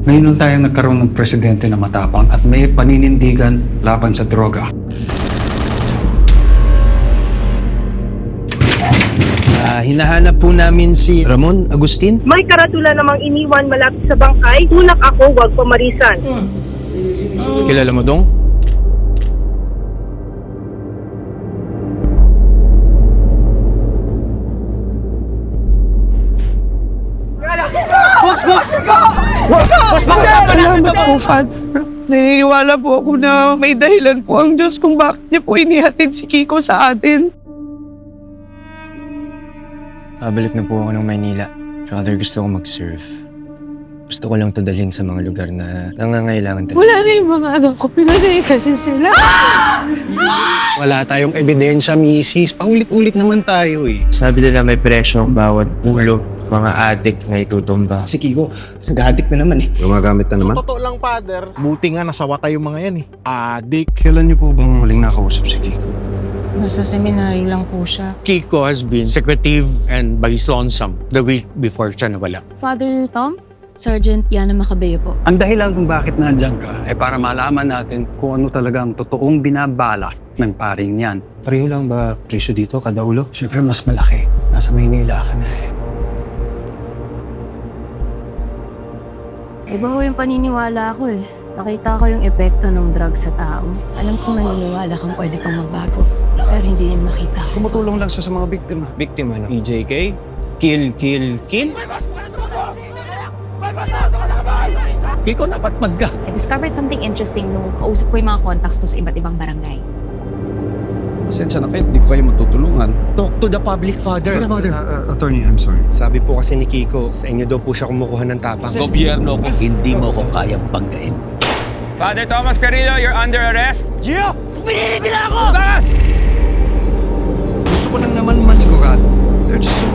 Ngayon lang tayo nagkaroon ng presidente na matapang at may paninindigan laban sa droga. Hinahanap po namin si Ramon Agustin. May karatula namang iniwan malapit sa bangkay. Tulak ako, wag pamarisan. Kilala mo dong? Salamat po, Father. Naniniwala po ako na may dahilan po ang Diyos kung bakit niya po inihatid si Kiko sa atin. Babalik na po ako ng Maynila. Father, gusto ko mag-serve. Gusto ko lang to dalhin sa mga lugar na nangangailangan talaga. Wala na yung mga anak ko. Pinagay kasi sila. Wala tayong ebidensya, misis. Paulit-ulit naman tayo eh. Sabi nila may presyo ang bawat ulo, mga addict na itutumba. Si Kiko, nag-addict na naman eh. Gumagamit na naman. Totoo lang, Father. Buti nga nasawa tayo mga yan eh. Adik. Kailan niyo po bang huling nakausap si Kiko? Nasa seminary lang po siya. Kiko has been secretive and bagis lonesome the week before siya nawala. Father Tom? Sergeant Yana Macabeo po. Ang dahilan kung bakit nandyan ka ay para malaman natin kung ano talaga ang totoong binabalak ng paring yan. Pareho lang ba presyo dito kada ulo? Siyempre mas malaki. Nasa Maynila ka na eh. Iba ho yung paniniwala ko eh. Nakita ko yung epekto ng drug sa tao. Alam kong naniniwala kang pwede kang magbago. Pero hindi rin makita. Tumutulong lang siya sa mga biktima. Biktima ng EJK? Kill. Kiko, napatmad ka. I discovered something interesting nung kausap ko yung mga contacts ko sa iba't ibang barangay. Pasensya na kayo, hindi ko kayo matutulungan. Talk to the public, Father. Sige na, Father. Attorney, I'm sorry. Sabi po kasi ni Kiko, sa inyo daw po siya kumukuha ng tapang. Gobyerno ko, hindi mo ko kayang banggain. Father Thomas Carrillo, you're under arrest. Gio! Gusto ko lang naman manigurado. There are just so